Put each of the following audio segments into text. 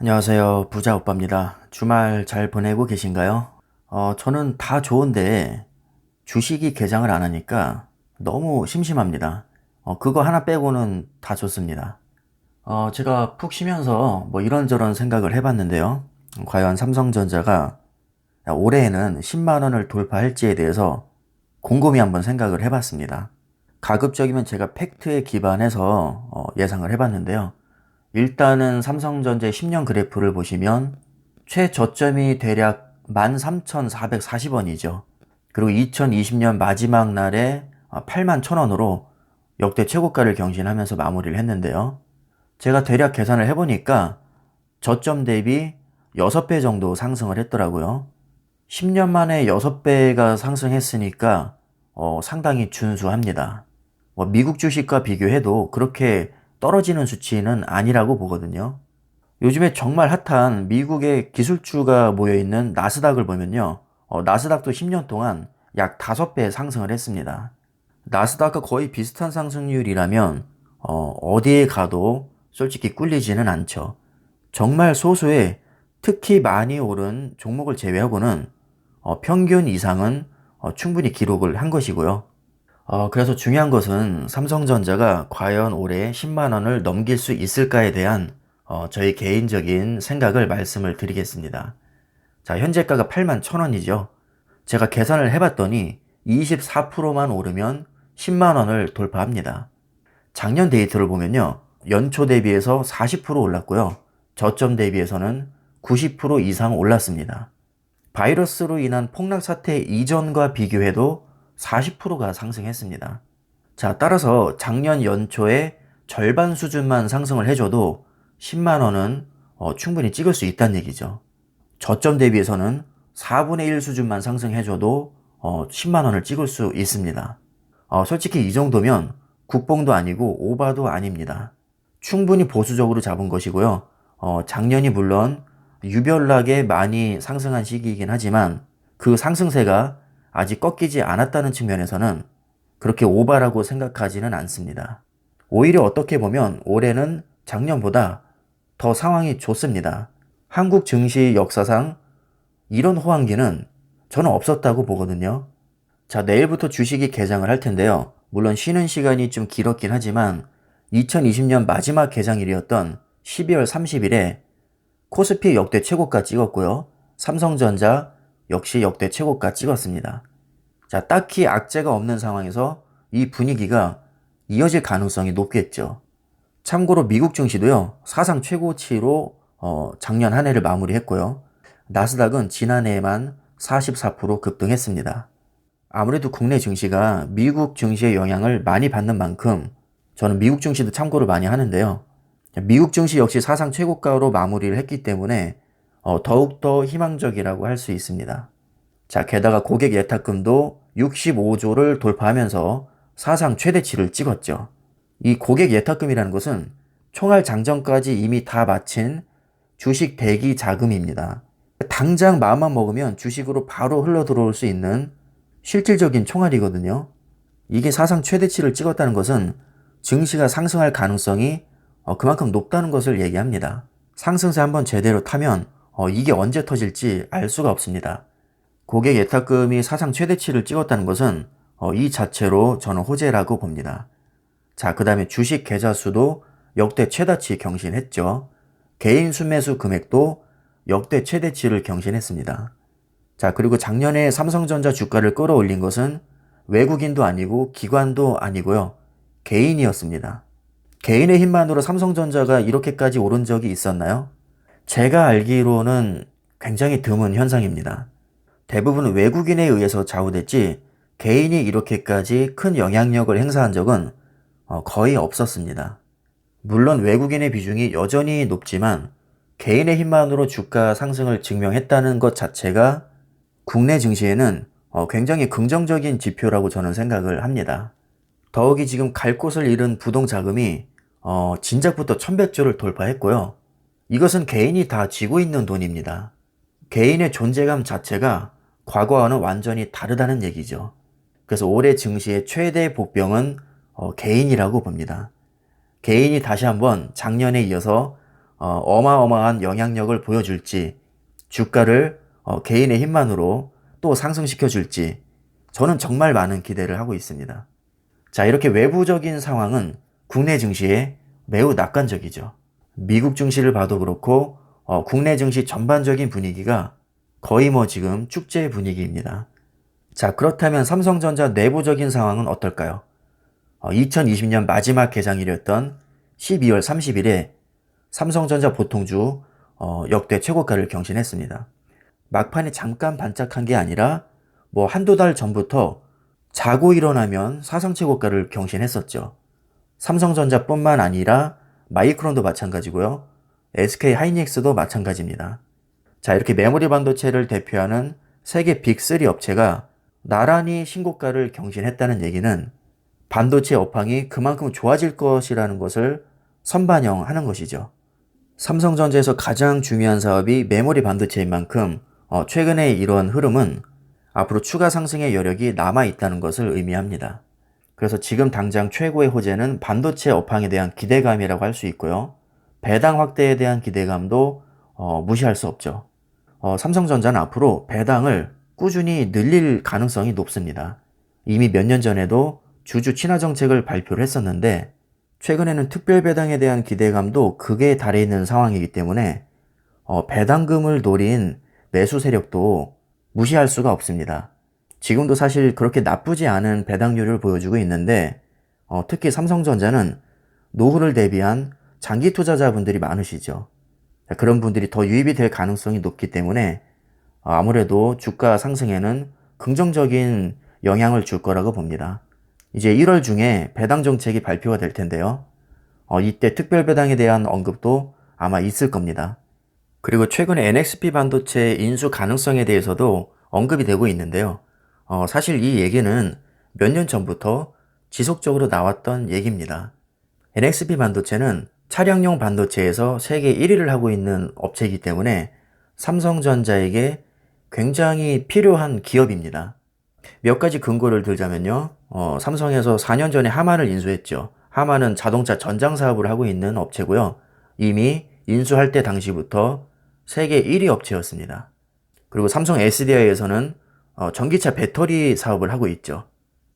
안녕하세요. 부자 오빠입니다. 주말 잘 보내고 계신가요? 저는 다 좋은데 주식이 개장을 안 하니까 너무 심심합니다. 그거 하나 빼고는 다 좋습니다. 제가 푹 쉬면서 뭐 이런저런 생각을 해봤는데요. 과연 삼성전자가 올해에는 10만 원을 돌파할지에 대해서 곰곰이 한번 생각을 해봤습니다. 가급적이면 제가 팩트에 기반해서 예상을 해봤는데요. 일단은 삼성전자 10년 그래프를 보시면 최저점이 대략 13,440원이죠. 그리고 2020년 마지막 날에 81,000원으로 역대 최고가를 경신하면서 마무리를 했는데요. 제가 대략 계산을 해보니까 저점 대비 6배 정도 상승을 했더라고요. 10년 만에 6배가 상승했으니까 상당히 준수합니다. 미국 주식과 비교해도 그렇게 떨어지는 수치는 아니라고 보거든요. 요즘에 정말 핫한 미국의 기술주가 모여있는 나스닥을 보면요. 나스닥도 10년 동안 약 5배 상승을 했습니다. 나스닥과 거의 비슷한 상승률이라면 어디에 가도 솔직히 꿀리지는 않죠. 정말 소수의 특히 많이 오른 종목을 제외하고는 평균 이상은 충분히 기록을 한 것이고요. 그래서 중요한 것은 삼성전자가 과연 올해 10만 원을 넘길 수 있을까에 대한 저희 개인적인 생각을 말씀을 드리겠습니다. 자, 현재가가 8만 1,000원이죠. 제가 계산을 해봤더니 24%만 오르면 10만 원을 돌파합니다. 작년 데이터를 보면요. 연초 대비해서 40% 올랐고요. 저점 대비해서는 90% 이상 올랐습니다. 바이러스로 인한 폭락 사태 이전과 비교해도 40%가 상승했습니다. 자, 따라서 작년 연초에 절반 수준만 상승을 해줘도 10만 원은 충분히 찍을 수 있다는 얘기죠. 저점 대비해서는 4분의 1 수준만 상승해줘도 10만 원을 찍을 수 있습니다. 솔직히 이 정도면 국뽕도 아니고 오바도 아닙니다. 충분히 보수적으로 잡은 것이고요. 작년이 물론 유별나게 많이 상승한 시기이긴 하지만 그 상승세가 아직 꺾이지 않았다는 측면에서는 그렇게 오바라고 생각하지는 않습니다. 오히려 어떻게 보면 올해는 작년보다 더 상황이 좋습니다. 한국 증시 역사상 이런 호황기는 저는 없었다고 보거든요. 자, 내일부터 주식이 개장을 할 텐데요. 물론 쉬는 시간이 좀 길었긴 하지만 2020년 마지막 개장일이었던 12월 30일에 코스피 역대 최고가 찍었고요. 삼성전자 역시 역대 최고가 찍었습니다. 자, 딱히 악재가 없는 상황에서 이 분위기가 이어질 가능성이 높겠죠. 참고로 미국 증시도요. 사상 최고치로 작년 한 해를 마무리했고요. 나스닥은 지난해에만 44% 급등했습니다. 아무래도 국내 증시가 미국 증시의 영향을 많이 받는 만큼 저는 미국 증시도 참고를 많이 하는데요. 미국 증시 역시 사상 최고가로 마무리를 했기 때문에 더욱더 희망적이라고 할 수 있습니다. 자, 게다가 고객 예탁금도 65조를 돌파하면서 사상 최대치를 찍었죠. 이 고객 예탁금이라는 것은 총알 장전까지 이미 다 마친 주식 대기 자금입니다. 당장 마음만 먹으면 주식으로 바로 흘러 들어올 수 있는 실질적인 총알이거든요. 이게 사상 최대치를 찍었다는 것은 증시가 상승할 가능성이 그만큼 높다는 것을 얘기합니다. 상승세 한번 제대로 타면 이게 언제 터질지 알 수가 없습니다. 고객 예탁금이 사상 최대치를 찍었다는 것은 이 자체로 저는 호재라고 봅니다. 자, 그 다음에 주식 계좌 수도 역대 최다치 경신했죠. 개인 순매수 금액도 역대 최대치를 경신했습니다. 자, 그리고 작년에 삼성전자 주가를 끌어올린 것은 외국인도 아니고 기관도 아니고요. 개인이었습니다. 개인의 힘만으로 삼성전자가 이렇게까지 오른 적이 있었나요? 제가 알기로는 굉장히 드문 현상입니다. 대부분 외국인에 의해서 좌우됐지 개인이 이렇게까지 큰 영향력을 행사한 적은 거의 없었습니다. 물론 외국인의 비중이 여전히 높지만 개인의 힘만으로 주가 상승을 증명했다는 것 자체가 국내 증시에는 굉장히 긍정적인 지표라고 저는 생각을 합니다. 더욱이 지금 갈 곳을 잃은 부동자금이 진작부터 1,100조를 돌파했고요. 이것은 개인이 다 쥐고 있는 돈입니다. 개인의 존재감 자체가 과거와는 완전히 다르다는 얘기죠. 그래서 올해 증시의 최대 복병은 개인이라고 봅니다. 개인이 다시 한번 작년에 이어서 어마어마한 영향력을 보여줄지, 주가를 개인의 힘만으로 또 상승시켜 줄지 저는 정말 많은 기대를 하고 있습니다. 자, 이렇게 외부적인 상황은 국내 증시에 매우 낙관적이죠. 미국 증시를 봐도 그렇고 국내 증시 전반적인 분위기가 거의 지금 축제 분위기입니다. 자, 그렇다면 삼성전자 내부적인 상황은 어떨까요? 2020년 마지막 개장일이었던 12월 30일에 삼성전자 보통주 역대 최고가를 경신했습니다. 막판에 잠깐 반짝한 게 아니라 한두 달 전부터 자고 일어나면 사상 최고가를 경신했었죠. 삼성전자뿐만 아니라 마이크론도 마찬가지고요. SK 하이닉스도 마찬가지입니다. 자, 이렇게 메모리 반도체를 대표하는 세계 빅3 업체가 나란히 신고가를 경신했다는 얘기는 반도체 업황이 그만큼 좋아질 것이라는 것을 선반영하는 것이죠. 삼성전자에서 가장 중요한 사업이 메모리 반도체인 만큼 최근에 이러한 흐름은 앞으로 추가 상승의 여력이 남아있다는 것을 의미합니다. 그래서 지금 당장 최고의 호재는 반도체 업황에 대한 기대감이라고 할 수 있고요. 배당 확대에 대한 기대감도 무시할 수 없죠. 삼성전자는 앞으로 배당을 꾸준히 늘릴 가능성이 높습니다. 이미 몇 년 전에도 주주 친화 정책을 발표를 했었는데 최근에는 특별 배당에 대한 기대감도 극에 달해 있는 상황이기 때문에 배당금을 노린 매수 세력도 무시할 수가 없습니다. 지금도 사실 그렇게 나쁘지 않은 배당률을 보여주고 있는데 특히 삼성전자는 노후를 대비한 장기 투자자분들이 많으시죠. 그런 분들이 더 유입이 될 가능성이 높기 때문에 아무래도 주가 상승에는 긍정적인 영향을 줄 거라고 봅니다. 이제 1월 중에 배당 정책이 발표가 될 텐데요. 이때 특별 배당에 대한 언급도 아마 있을 겁니다. 그리고 최근에 NXP 반도체 인수 가능성에 대해서도 언급이 되고 있는데요. 사실 이 얘기는 몇 년 전부터 지속적으로 나왔던 얘기입니다. NXP 반도체는 차량용 반도체에서 세계 1위를 하고 있는 업체이기 때문에 삼성전자에게 굉장히 필요한 기업입니다. 몇 가지 근거를 들자면요. 삼성에서 4년 전에 하만을 인수했죠. 하만은 자동차 전장 사업을 하고 있는 업체고요. 이미 인수할 때 당시부터 세계 1위 업체였습니다. 그리고 삼성 SDI에서는 전기차 배터리 사업을 하고 있죠.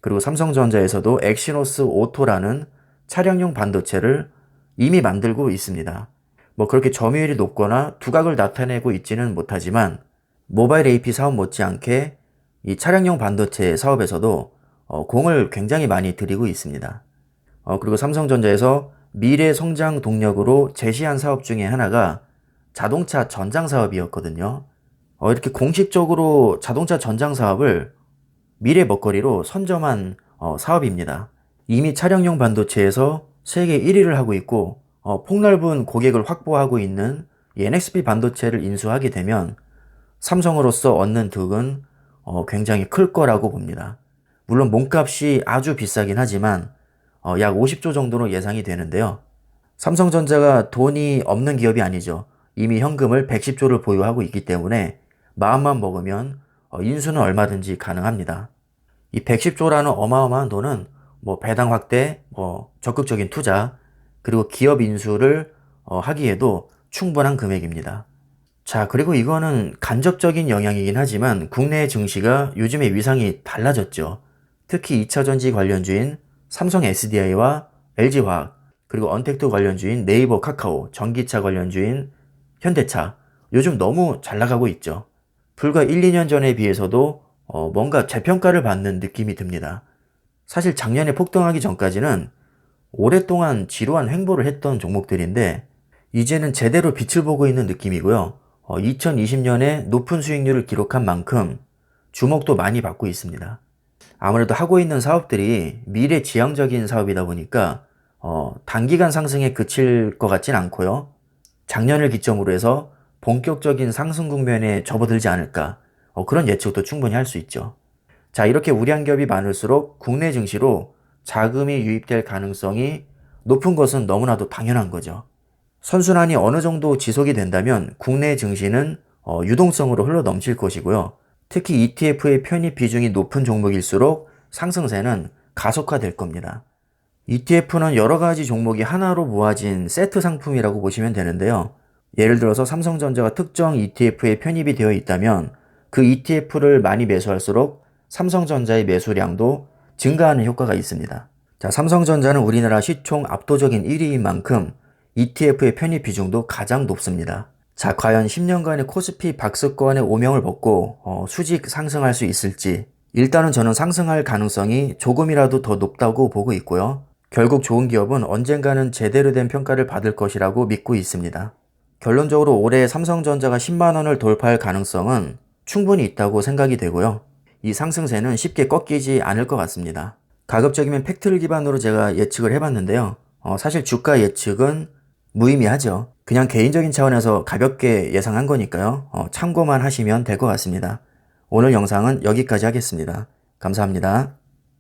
그리고 삼성전자에서도 엑시노스 오토라는 차량용 반도체를 이미 만들고 있습니다. 그렇게 점유율이 높거나 두각을 나타내고 있지는 못하지만 모바일 AP 사업 못지않게 이 차량용 반도체 사업에서도 공을 굉장히 많이 들이고 있습니다. 그리고 삼성전자에서 미래 성장 동력으로 제시한 사업 중에 하나가 자동차 전장 사업이었거든요. 이렇게 공식적으로 자동차 전장 사업을 미래 먹거리로 선점한 사업입니다. 이미 차량용 반도체에서 세계 1위를 하고 있고 폭넓은 고객을 확보하고 있는 이 NXP 반도체를 인수하게 되면 삼성으로서 얻는 득은 굉장히 클 거라고 봅니다. 물론 몸값이 아주 비싸긴 하지만 약 50조 정도로 예상이 되는데요. 삼성전자가 돈이 없는 기업이 아니죠. 이미 현금을 110조를 보유하고 있기 때문에 마음만 먹으면 인수는 얼마든지 가능합니다. 이 110조라는 어마어마한 돈은 배당 확대, 적극적인 투자, 그리고 기업 인수를 하기에도 충분한 금액입니다. 자, 그리고 이거는 간접적인 영향이긴 하지만 국내 증시가 요즘에 위상이 달라졌죠. 특히 2차전지 관련주인 삼성 SDI와 LG화학, 그리고 언택트 관련주인 네이버 카카오, 전기차 관련주인 현대차, 요즘 너무 잘 나가고 있죠. 불과 1, 2년 전에 비해서도 뭔가 재평가를 받는 느낌이 듭니다. 사실 작년에 폭등하기 전까지는 오랫동안 지루한 횡보를 했던 종목들인데 이제는 제대로 빛을 보고 있는 느낌이고요. 2020년에 높은 수익률을 기록한 만큼 주목도 많이 받고 있습니다. 아무래도 하고 있는 사업들이 미래지향적인 사업이다 보니까 단기간 상승에 그칠 것 같진 않고요. 작년을 기점으로 해서 본격적인 상승 국면에 접어들지 않을까, 그런 예측도 충분히 할 수 있죠. 자, 이렇게 우량 기업이 많을수록 국내 증시로 자금이 유입될 가능성이 높은 것은 너무나도 당연한 거죠. 선순환이 어느 정도 지속이 된다면 국내 증시는 유동성으로 흘러 넘칠 것이고요. 특히 ETF의 편입 비중이 높은 종목일수록 상승세는 가속화될 겁니다. ETF는 여러 가지 종목이 하나로 모아진 세트 상품이라고 보시면 되는데요. 예를 들어서 삼성전자가 특정 ETF에 편입이 되어 있다면 그 ETF를 많이 매수할수록 삼성전자의 매수량도 증가하는 효과가 있습니다. 자, 삼성전자는 우리나라 시총 압도적인 1위인 만큼 ETF의 편입 비중도 가장 높습니다. 자, 과연 10년간의 코스피 박스권의 오명을 벗고 수직 상승할 수 있을지, 일단은 저는 상승할 가능성이 조금이라도 더 높다고 보고 있고요. 결국 좋은 기업은 언젠가는 제대로 된 평가를 받을 것이라고 믿고 있습니다. 결론적으로 올해 삼성전자가 10만 원을 돌파할 가능성은 충분히 있다고 생각이 되고요. 이 상승세는 쉽게 꺾이지 않을 것 같습니다. 가급적이면 팩트를 기반으로 제가 예측을 해봤는데요. 사실 주가 예측은 무의미하죠. 그냥 개인적인 차원에서 가볍게 예상한 거니까요. 참고만 하시면 될 것 같습니다. 오늘 영상은 여기까지 하겠습니다. 감사합니다.